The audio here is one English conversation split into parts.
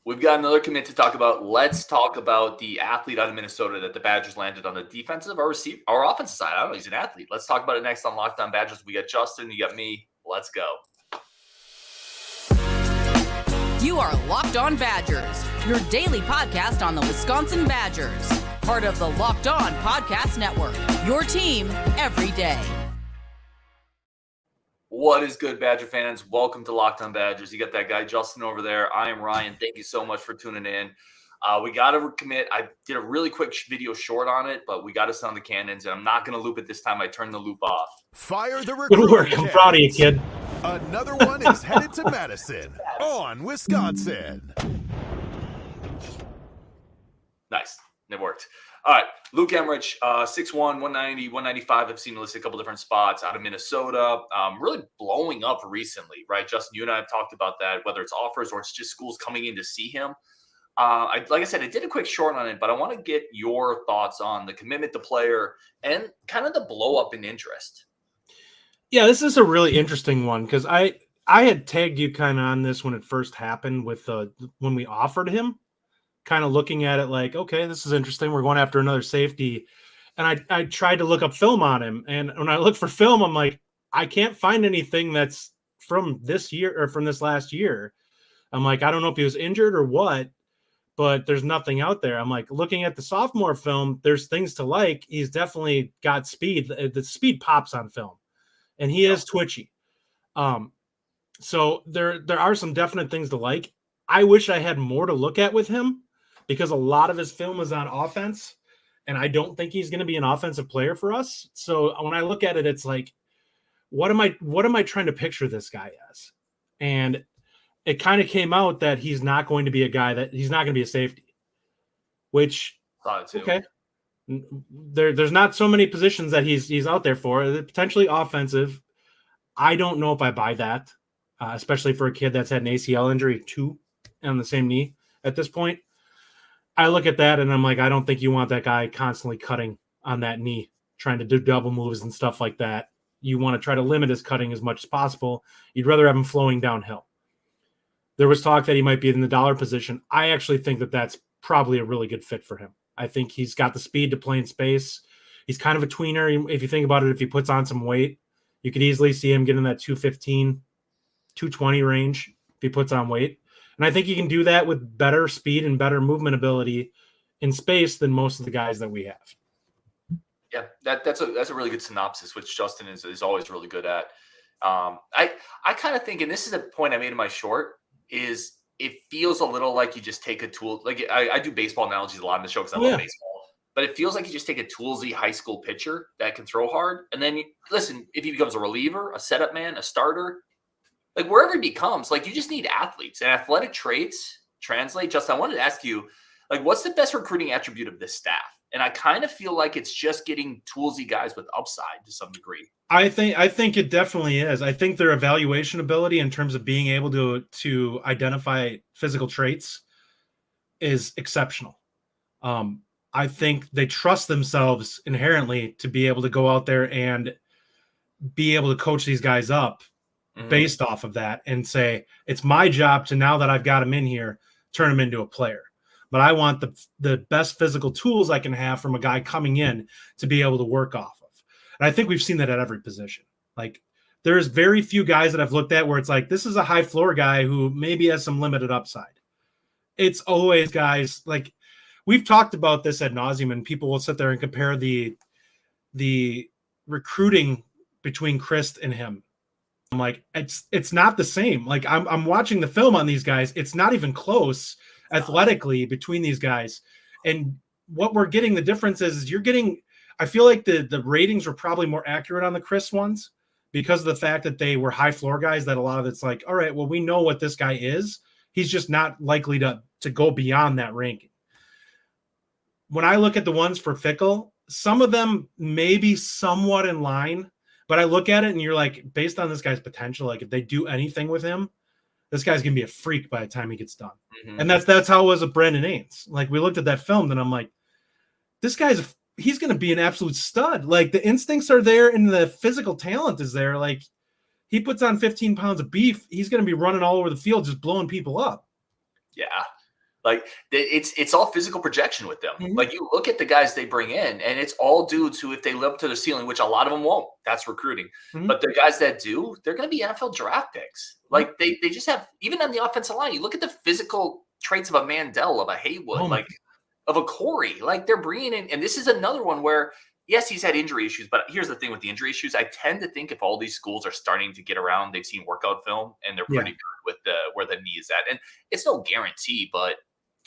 We've got another commit to talk about. Let's talk about the athlete out of Minnesota that the Badgers landed on the defensive or offensive side. I don't know. He's an athlete. Let's talk about it next on Locked On Badgers. We got Justin. You got me. Let's go. You are Locked On Badgers, your daily podcast on the Wisconsin Badgers. Part of the Locked On Podcast Network, your team every day. What is good, Badger fans? Welcome to Locked On Badgers. You got that guy, Justin, over there. I am Ryan. Thank you so much for tuning in. We got to commit. I did a really quick video short on it, but we got to sound the cannons, and I'm not going to loop it this time. I turned the loop off. Fire the recruit. Good work. I'm proud of you, kid. Another one is headed to Madison on Wisconsin. Nice. It worked. All right. Luke Emmerich, 6'1", 190, 195. I've seen him listed a couple different spots out of Minnesota. Really blowing up recently, right? Justin, you and I have talked about that, whether it's offers or it's just schools coming in to see him. Like I said, I did a quick short on it, but I want to get your thoughts on the commitment to player and kind of the blow up in interest. Yeah, this is a really interesting one because I had tagged you kind of on this when it first happened with when we offered him, kind of looking at it like, okay, this is interesting. We're going after another safety. And I tried to look up film on him. And when I look for film, I'm like, I can't find anything that's from this year or from this last year. I'm like, I don't know if he was injured or what, but there's nothing out there. I'm like, looking at the sophomore film, there's things to like. He's definitely got speed. The speed pops on film. And he is twitchy. So there are some definite things to like. I wish I had more to look at with him because a lot of his film is on offense, and I don't think he's going to be an offensive player for us. So when I look at it, it's like, what am I trying to picture this guy as? And it kind of came out that he's not going to be a guy that he's not going to be a safety, which, okay. There's not so many positions that he's out there for. Potentially offensive. I don't know if I buy that, especially for a kid that's had an ACL injury too on the same knee at this point. I look at that and I'm like, I don't think you want that guy constantly cutting on that knee, trying to do double moves and stuff like that. You want to try to limit his cutting as much as possible. You'd rather have him flowing downhill. There was talk that he might be in the dollar position. I actually think that that's probably a really good fit for him. I think he's got the speed to play in space. He's kind of a tweener. If you think about it, if he puts on some weight, you could easily see him getting that 215, 220 range if he puts on weight. And I think he can do that with better speed and better movement ability in space than most of the guys that we have. Yeah, that's a really good synopsis, which Justin is always really good at. I kind of think, and this is a point I made in my short, is it feels a little like you just take a tool. Like I do baseball analogies a lot in the show because I love baseball. But it feels like you just take a toolsy high school pitcher that can throw hard. And then, listen, if he becomes a reliever, a setup man, a starter, like wherever he becomes, like you just need athletes. And athletic traits translate. Justin, I wanted to ask you, like, what's the best recruiting attribute of this staff? And I kind of feel like it's just getting toolsy guys with upside to some degree. I think it definitely is. I think their evaluation ability in terms of being able to identify physical traits is exceptional. I think they trust themselves inherently to be able to go out there and be able to coach these guys up based off of that and say, it's my job to, now that I've got him in here, turn him into a player. But I want the best physical tools I can have from a guy coming in to be able to work off of. And I think we've seen that at every position. Like there's very few guys that I've looked at where it's like, this is a high floor guy who maybe has some limited upside. It's always guys like, we've talked about this ad nauseum, and people will sit there and compare the recruiting between Christ and him. I'm like, it's not the same. Like I'm watching the film on these guys. It's not even close athletically between these guys. And what we're getting, the difference is you're getting, I feel like the ratings were probably more accurate on the Chris ones because of the fact that they were high floor guys, that a lot of it's like, all right, well, we know what this guy is. He's just not likely to go beyond that ranking. When I look at the ones for Fickell, some of them may be somewhat in line, but I look at it and you're like, based on this guy's potential, like if they do anything with him, this guy's going to be a freak by the time he gets done. And that's how it was with Brandon Ains. Like we looked at that film and I'm like, this guy's he's going to be an absolute stud. Like the instincts are there and the physical talent is there. Like he puts on 15 pounds of beef. He's going to be running all over the field, just blowing people up. Yeah. Like it's all physical projection with them. Mhm. Like you look at the guys they bring in, and it's all dudes who, if they live up to the ceiling, which a lot of them won't, that's recruiting. Mhm. But the guys that do, they're going to be NFL draft picks. Like they just have, even on the offensive line, you look at the physical traits of a Mandel, of a Haywood, Oh my like of a Corey. Like they're bringing in, and this is another one where, yes, he's had injury issues, but here's the thing with the injury issues. I tend to think if all these schools are starting to get around, they've seen workout film and they're pretty good with where the knee is at. And it's no guarantee, but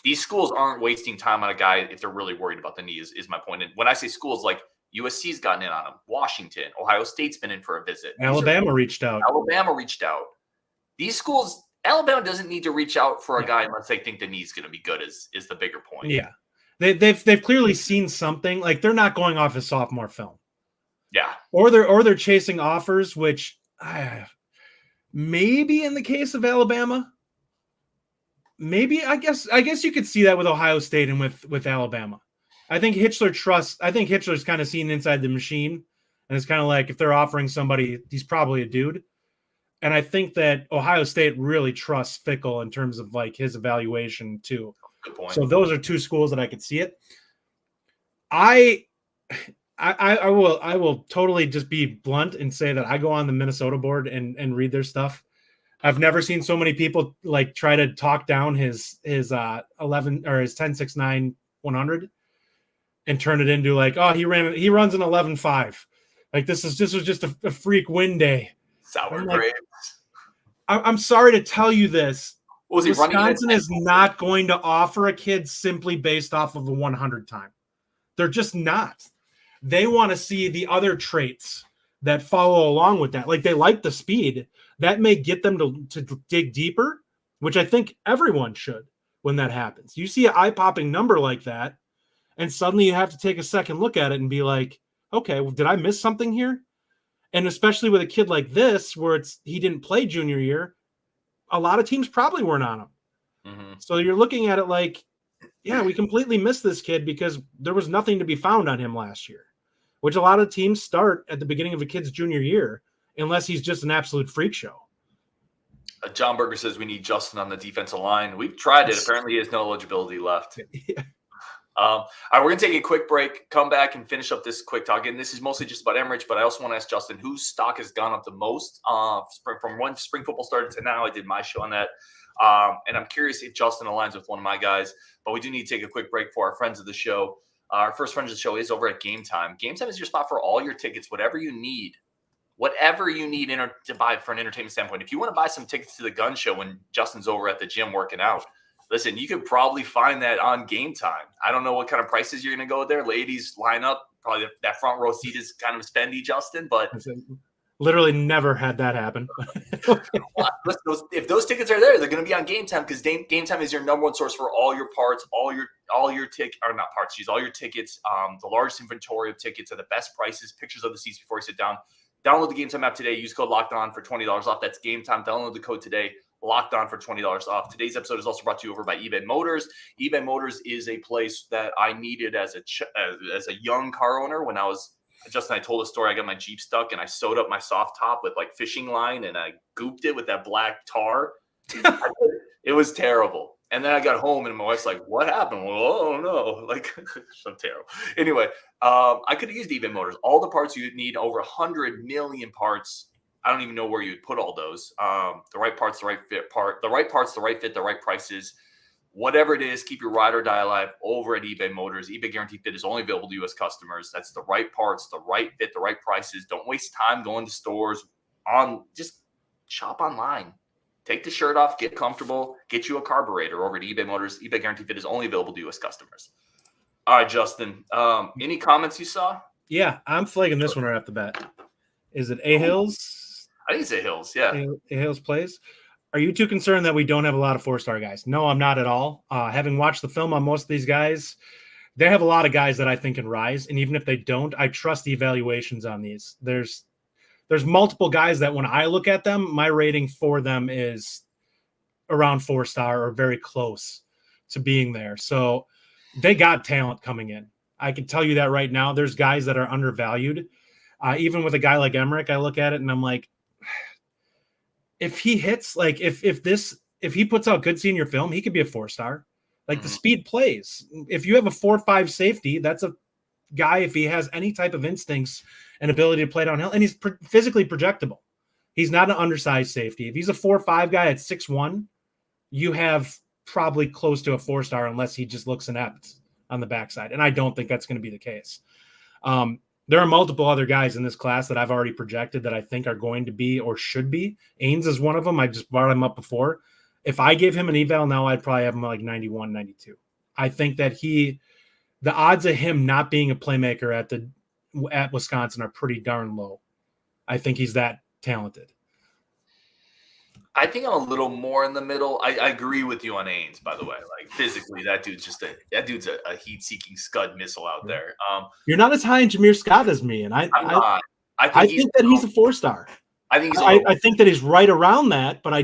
these schools aren't wasting time on a guy if they're really worried about the knee, is my point. And when I say schools, like USC's gotten in on him, Washington, Ohio State's been in for a visit. Alabama reached out. These schools, Alabama doesn't need to reach out for a guy unless they think the knee's going to be good, is the bigger point. Yeah. They've clearly seen something. Like they're not going off his sophomore film. Yeah. Or they're chasing offers, which maybe in the case of Alabama, maybe I guess you could see that with Ohio State and with Alabama. I think Hitchler's kind of seen inside the machine, and it's kind of like if they're offering somebody, he's probably a dude. And I think that Ohio State really trusts Fickell in terms of like his evaluation too. Good point. So those are two schools that I could see it. I will totally just be blunt and say that I go on the Minnesota board and read their stuff. I've never seen so many people like try to talk down his 11 or his 10.69 100 and turn it into like, oh, he runs an 11.5. Like this was just a freak win day. Sour grapes. I'm sorry to tell you this. Was he Wisconsin is not going to offer a kid simply based off of a 100 time. They're just not. They want to see the other traits that follow along with that. Like they like the speed. That may get them to dig deeper, which I think everyone should when that happens. You see an eye-popping number like that, and suddenly you have to take a second look at it and be like, okay, well, did I miss something here? And especially with a kid like this, where he didn't play junior year, a lot of teams probably weren't on him. Mm-hmm. So you're looking at it like, yeah, we completely missed this kid because there was nothing to be found on him last year, which a lot of teams start at the beginning of a kid's junior year, unless he's just an absolute freak show. John Berger says we need Justin on the defensive line. We've tried it. Apparently he has no eligibility left. Yeah. All right, we're going to take a quick break, come back and finish up this quick talk. And this is mostly just about Emrich, but I also want to ask Justin, whose stock has gone up the most from when spring football started to now. I did my show on that. And I'm curious if Justin aligns with one of my guys, but we do need to take a quick break for our friends of the show. Our first friend of the show is over at Gametime. Gametime is your spot for all your tickets, whatever you need to buy for an entertainment standpoint. If you want to buy some tickets to the gun show when Justin's over at the gym working out, listen, you could probably find that on Gametime. I don't know what kind of prices you're going to go there. Ladies, line up. Probably that front row seat is kind of spendy, Justin, but literally never had that happen. If those tickets are there, they're going to be on Gametime, because Gametime is your number one source for all your parts, all your tickets, the largest inventory of tickets at the best prices, pictures of the seats before you sit down. Download the Gametime app today. Use code LOCKEDON for $20 off. That's Gametime. Download the code today. Locked On for $20 off. Today's episode is also brought to you over by eBay Motors. eBay Motors is a place that I needed as a young car owner. When I told a story, I got my Jeep stuck and I sewed up my soft top with like fishing line and I gooped it with that black tar. It was terrible. And then I got home and my wife's like, what happened? Well, oh no, like so terrible. Anyway, I could have used eBay Motors. All the parts you need, over 100 million parts. I don't even know where you'd put all those. The right parts, the right fit, the right fit, the right prices. Whatever it is, keep your ride or die alive over at eBay Motors. eBay Guaranteed Fit is only available to U.S. customers. That's the right parts, the right fit, the right prices. Don't waste time going to stores. Just shop online. Take the shirt off, get comfortable, get you a carburetor over at eBay Motors. eBay Guaranteed Fit is only available to U.S. customers. All right, Justin. Any comments you saw? Yeah, I'm flagging this one right off the bat. Is it A-Hills? I think it's A-Hills, yeah. A-Hills plays. Are you too concerned that we don't have a lot of 4-star guys? No, I'm not at all. Having watched the film on most of these guys, they have a lot of guys that I think can rise. And even if they don't, I trust the evaluations on these. There's multiple guys that when I look at them, my rating for them is around 4-star or very close to being there. So they got talent coming in. I can tell you that right now. There's guys that are undervalued. Even with a guy like Emrich, I look at it and I'm like, if he hits, like if he puts out good senior film, he could be a 4-star. Like the speed plays. If you have a 4-5 safety, that's a guy, if he has any type of instincts and ability to play downhill, and he's physically projectable. He's not an undersized safety. If he's a 4-5 guy at 6'1", you have probably close to a 4-star unless he just looks inept on the backside. And I don't think that's going to be the case. There are multiple other guys in this class that I've already projected that I think are going to be or should be. Ains is one of them. I just brought him up before. If I gave him an eval now, I'd probably have him like 91, 92. I think that the odds of him not being a playmaker at Wisconsin are pretty darn low. I think he's that talented. I think I'm a little more in the middle. I agree with you on Ains, by the way. Like physically, that dude's a heat-seeking scud missile out there. You're not as high in Jameer Scott as me, and I think that he's a 4-star. I think I think that he's right around that, but I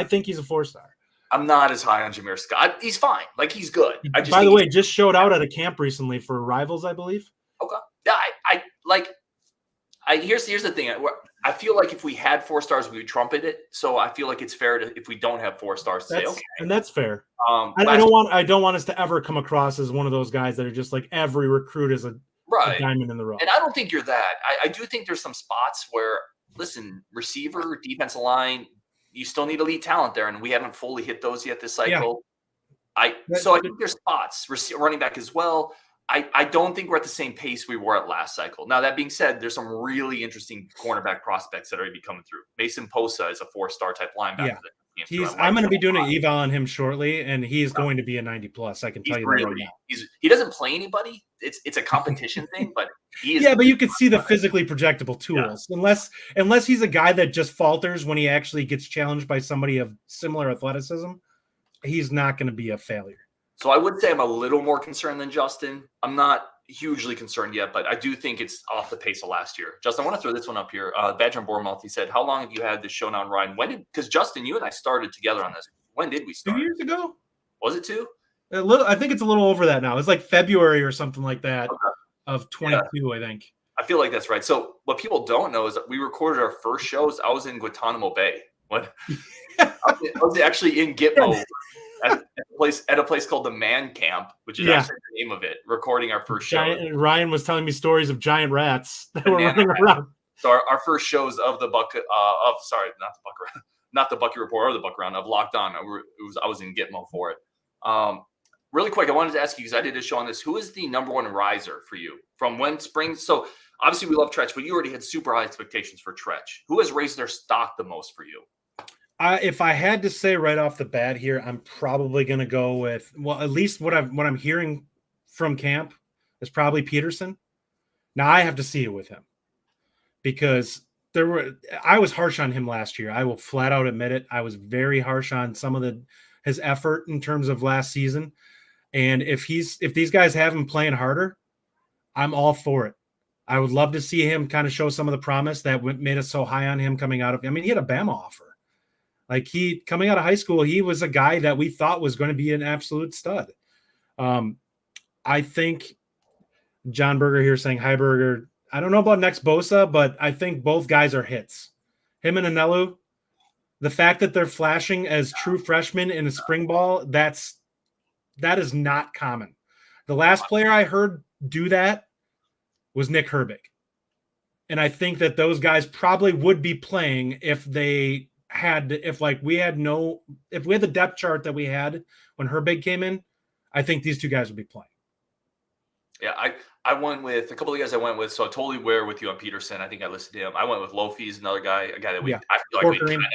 think he's a 4-star. I'm not as high on Jameer Scott. He's fine. Like he's good. By the way, just showed out at a camp recently for Rivals, I believe. Okay. Yeah, here's the thing. I feel like if we had 4 stars, we would trumpet it. So I feel like it's fair to, if we don't have 4 stars, to say okay. And that's fair. I don't want us to ever come across as one of those guys that are just like every recruit is a diamond in the rough. And I don't think you're that. I do think there's some spots where, listen, receiver, defensive line, you still need elite talent there, and we haven't fully hit those yet this cycle. Yeah. So I think there's spots, running back as well. I don't think we're at the same pace we were at last cycle. Now, that being said, there's some really interesting cornerback prospects that are going to be coming through. Mason Posa is a 4-star type linebacker. Yeah. I'm going to be doing an eval on him shortly, and he's going to be a 90+. I can tell you that right now. He doesn't play anybody. It's a competition thing, but he is. Yeah, but you can see the physically projectable tools. Yeah. Unless he's a guy that just falters when he actually gets challenged by somebody of similar athleticism, he's not going to be a failure. So I would say I'm a little more concerned than Justin. I'm not hugely concerned yet, but I do think it's off the pace of last year. Justin, I want to throw this one up here. Badger and Bournemouth, he said, how long have you had this show now, Ryan? Because Justin, you and I started together on this. When did we start? 2 years ago. Was it 2? I think it's a little over that now. It's like February or something like that of 22, I think. I feel like that's right. So what people don't know is that we recorded our first shows. I was in Guantanamo Bay. I was actually in Gitmo. At a place called the Man Camp, which is actually the name of it, recording our first show. Ryan was telling me stories of giant rats that were running around. So our first shows of the not the Bucky Report or the Buck Round of Locked On. I was in Gitmo for it. Really quick, I wanted to ask you, because I did a show on this. Who is the number one riser for you from when spring? So obviously we love Tretch, but you already had super high expectations for Tretch. Who has raised their stock the most for you? If I had to say right off the bat here, I'm probably going to go with, well, at least what I'm hearing from camp is probably Peterson. Now I have to see it with him because I was harsh on him last year. I will flat out admit it. I was very harsh on some of his effort in terms of last season. And if these guys have him playing harder, I'm all for it. I would love to see him kind of show some of the promise that made us so high on him coming out of, he had a Bama offer. Like coming out of high school, he was a guy that we thought was going to be an absolute stud. I think John Berger here saying, hi, Berger. I don't know about next Bosa, but I think both guys are hits. Him and Anelu, the fact that they're flashing as true freshmen in a spring ball, that is not common. The last player I heard do that was Nick Herbig. And I think that those guys probably would be playing if we had the depth chart that we had when Herbig came in. I think these two guys would be playing. Yeah, I went with a couple of guys I went with, so I totally were with you on Peterson. I think I listed him. I went with Lofi's another guy, a guy that I feel like we kind of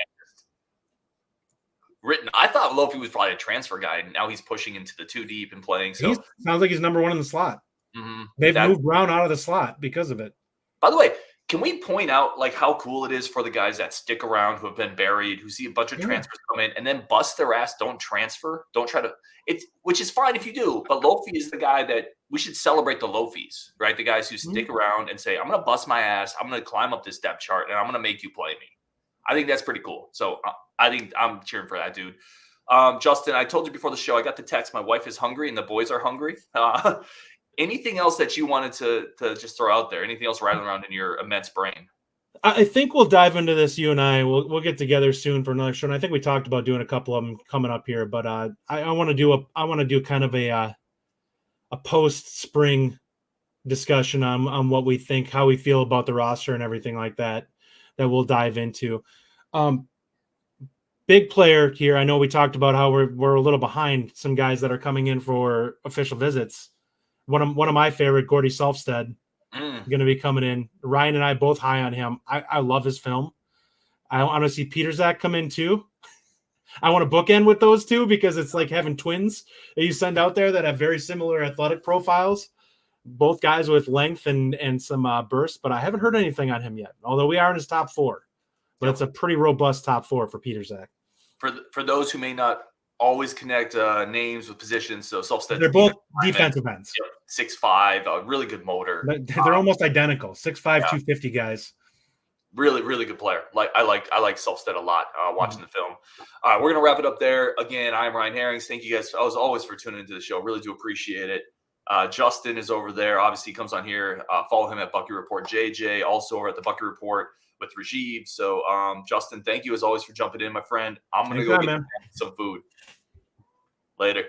written. I thought Lofi was probably a transfer guy, and now he's pushing into the 2 deep and playing. So sounds like he's number 1 in the slot. Mm-hmm. They've moved Brown out of the slot because of it. By the way, can we point out like how cool it is for the guys that stick around, who have been buried, who see a bunch of transfers come in and then bust their ass, don't transfer, don't try to which is fine if you do, but Lofi is the guy that we should celebrate the Lofis, right? The guys who stick around and say, I'm going to bust my ass, I'm going to climb up this depth chart, and I'm going to make you play me. I think that's pretty cool. So I think I'm cheering for that, dude. Justin, I told you before the show, I got the text, my wife is hungry and the boys are hungry. Anything else that you wanted to just throw out there? Anything else rattling around in your immense brain? I think we'll dive into this. You and I, we'll get together soon for another show. And I think we talked about doing a couple of them coming up here. But I want to do kind of a post spring discussion on what we think, how we feel about the roster, and everything like that. That we'll dive into. Big player here. I know we talked about how we're a little behind some guys that are coming in for official visits. One of my favorite, Gordy Solfstead, going to be coming in. Ryan and I both high on him. I love his film. I want to see Peter Zach come in too. I want to bookend with those two because it's like having twins that you send out there that have very similar athletic profiles. Both guys with length and some burst, but I haven't heard anything on him yet. Although we are in his top 4, but it's a pretty robust top 4 for Peter Zach. For those who may not always connect names with positions, so Solfstead, they're both defensive ends. 6'5", a really good motor. They're almost identical. 6'5", 250 guys. Really, really good player. I like Solfstead a lot. Watching the film. All right, we're gonna wrap it up there. Again, I'm Ryan Herrings. Thank you guys as always for tuning into the show. Really do appreciate it. Justin is over there. Obviously, he comes on here. Follow him at Bucky Report. JJ also over at the Bucky Report with Rajiv. So, Justin, thank you as always for jumping in, my friend. I'm gonna go get some food. Later.